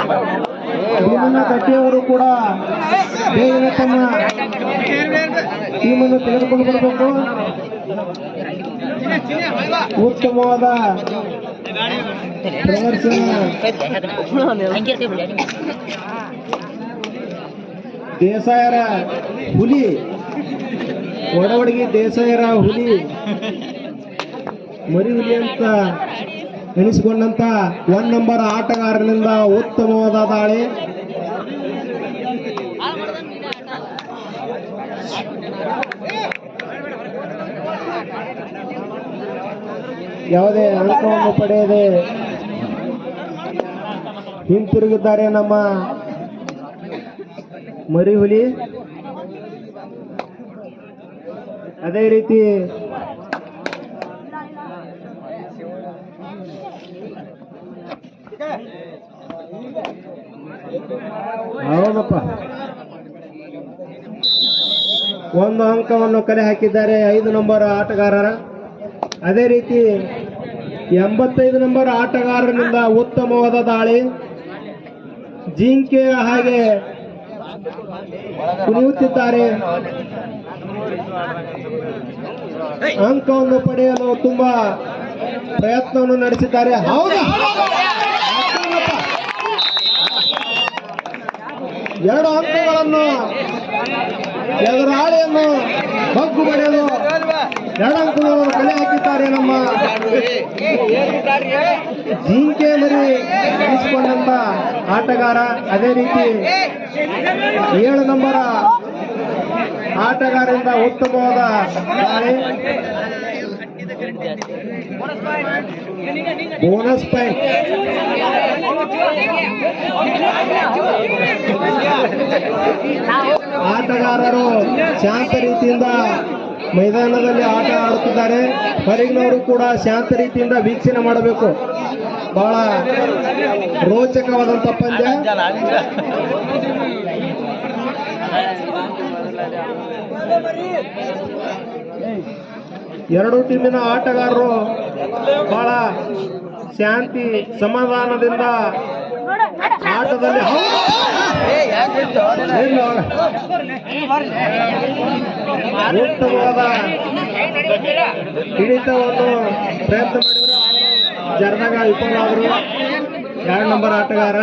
ಭೀಮಣ್ಣ ಕಟ್ಟಿಯವರು ಕೂಡ ಬೇಗನೆ ತಮ್ಮ ಟೀಮನ್ನು ತೆಗೆದುಕೊಂಡು ಬರಬೇಕು. ಉತ್ತಮವಾದ ಪ್ರದರ್ಶನ ದೇಸಾಯರ ಹುಲಿ ಒಡವಡಿಗೆ ದೇಸಾಯರ ಹುಲಿ ಮರಿ ಹುಲಿ ಅಂತ ಎನಿಸಿಕೊಂಡಂತ 1 ನಂಬರ್ ಆಟಗಾರನಿಂದ ಉತ್ತಮವಾದ ದಾಳಿ. ಯಾವುದೇ ಅಂಕವನ್ನು ಪಡೆಯದೆ ಹಿಂತಿರುಗಿದ್ದಾರೆ ನಮ್ಮ ಮರಿ ಹುಲಿ. ಅದೇ ರೀತಿ ಹೌದಪ್ಪ 1 ಅಂಕವನ್ನು ಕಲೆ ಹಾಕಿದ್ದಾರೆ 5 ನಂಬರ್ ಆಟಗಾರರ. ಅದೇ ರೀತಿ 85 ನಂಬರ್ ಆಟಗಾರನಿಂದ ಉತ್ತಮವಾದ ದಾಳಿ. ಜಿಂಕೆ ಹಾಗೆ ಕುಣಿಯುತ್ತಿದ್ದಾರೆ. ಅಂಕವನ್ನು ಪಡೆಯಲು ತುಂಬಾ ಪ್ರಯತ್ನವನ್ನು ನಡೆಸಿದ್ದಾರೆ. ಹೌದಾ 2 ಅಂಕಗಳನ್ನು ಎದುರಾಳಿಯನ್ನು ಬಗ್ಗು ಬಡಿಯಲು 2 ಅಂಕಗಳನ್ನು ಕಲೆ ಹಾಕಿದ್ದಾರೆ ನಮ್ಮ ಜಿಂಕೆ ಮರಿ ಎನಿಸಿಕೊಂಡಂತ ಆಟಗಾರ. ಅದೇ ರೀತಿ 7 ನಂಬರ ಆಟಗಾರರಿಂದ ಉತ್ತಮವಾದ ದಾಳಿ. Bonus point. ಆಟಗಾರರು ಶಾಂತ ರೀತಿಯಿಂದ ಮೈದಾನದಲ್ಲಿ ಆಟ ಆಡುತ್ತಿದ್ದಾರೆ. ಹೊರಗಿನವರು ಕೂಡ ಶಾಂತ ರೀತಿಯಿಂದ ವೀಕ್ಷಣೆ ಮಾಡಬೇಕು. ಬಹಳ ರೋಚಕವಾದಂತ ಪಂದ್ಯ. ಎರಡು ಟೀಮಿನ ಆಟಗಾರರು ಬಹಳ ಶಾಂತಿ ಸಮಾಧಾನದಿಂದ ಆಟದಲ್ಲಿ ಉತ್ತಮವಾದ ಹಿಡಿತವನ್ನು ಪ್ರಯತ್ನ ಮಾಡಿದ್ರು. ಜರದಾಗ ವಿಫಲರಾದರು 2 ನಂಬರ್ ಆಟಗಾರ.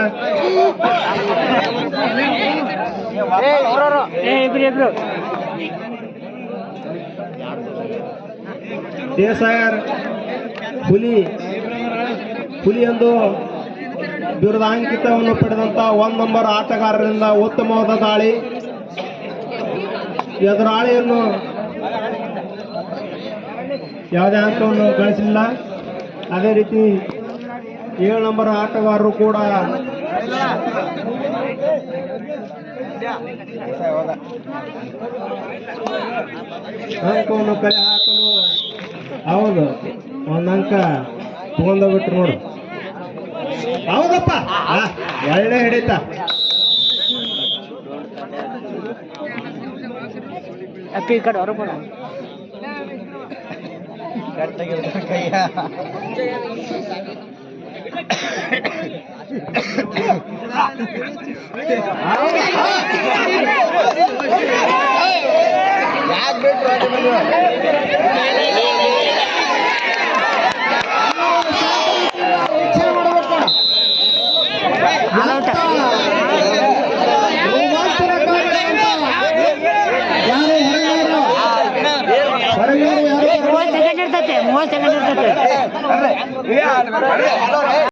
ದೇಸಾಯರ್ ಹುಲಿ ಎಂದು ಬಿರುದಾಂಕಿತವನ್ನು ಪಡೆದಂತ 1 ನಂಬರ್ ಆಟಗಾರರಿಂದ ಉತ್ತಮವಾದ ದಾಳಿ. ಎದುರಾಳಿಯನ್ನು ಯಾವುದೇ ಅಂಕವನ್ನು ಗಳಿಸಿಲ್ಲ. ಅದೇ ರೀತಿ 7 ನಂಬರ್ ಆಟಗಾರರು ಕೂಡ ಅಂಕವನ್ನು ಕಲೆ ಹಾಕಲು ಹೌದು 1 ಅಂಕ ತಗೊಂಡೋಗ್ಬಿಟ್ರು ನೋಡು. ಹೌದಪ್ಪ ಒಳ್ಳೆ ಹಿಡಿತ. ಈ ಕಡೆ ಹೊರಬೋಣ ಯಾಕೆ ಮೂವತ್ತು ಸೆಕೆಂಡ್ ಇರ್ತೈತೆ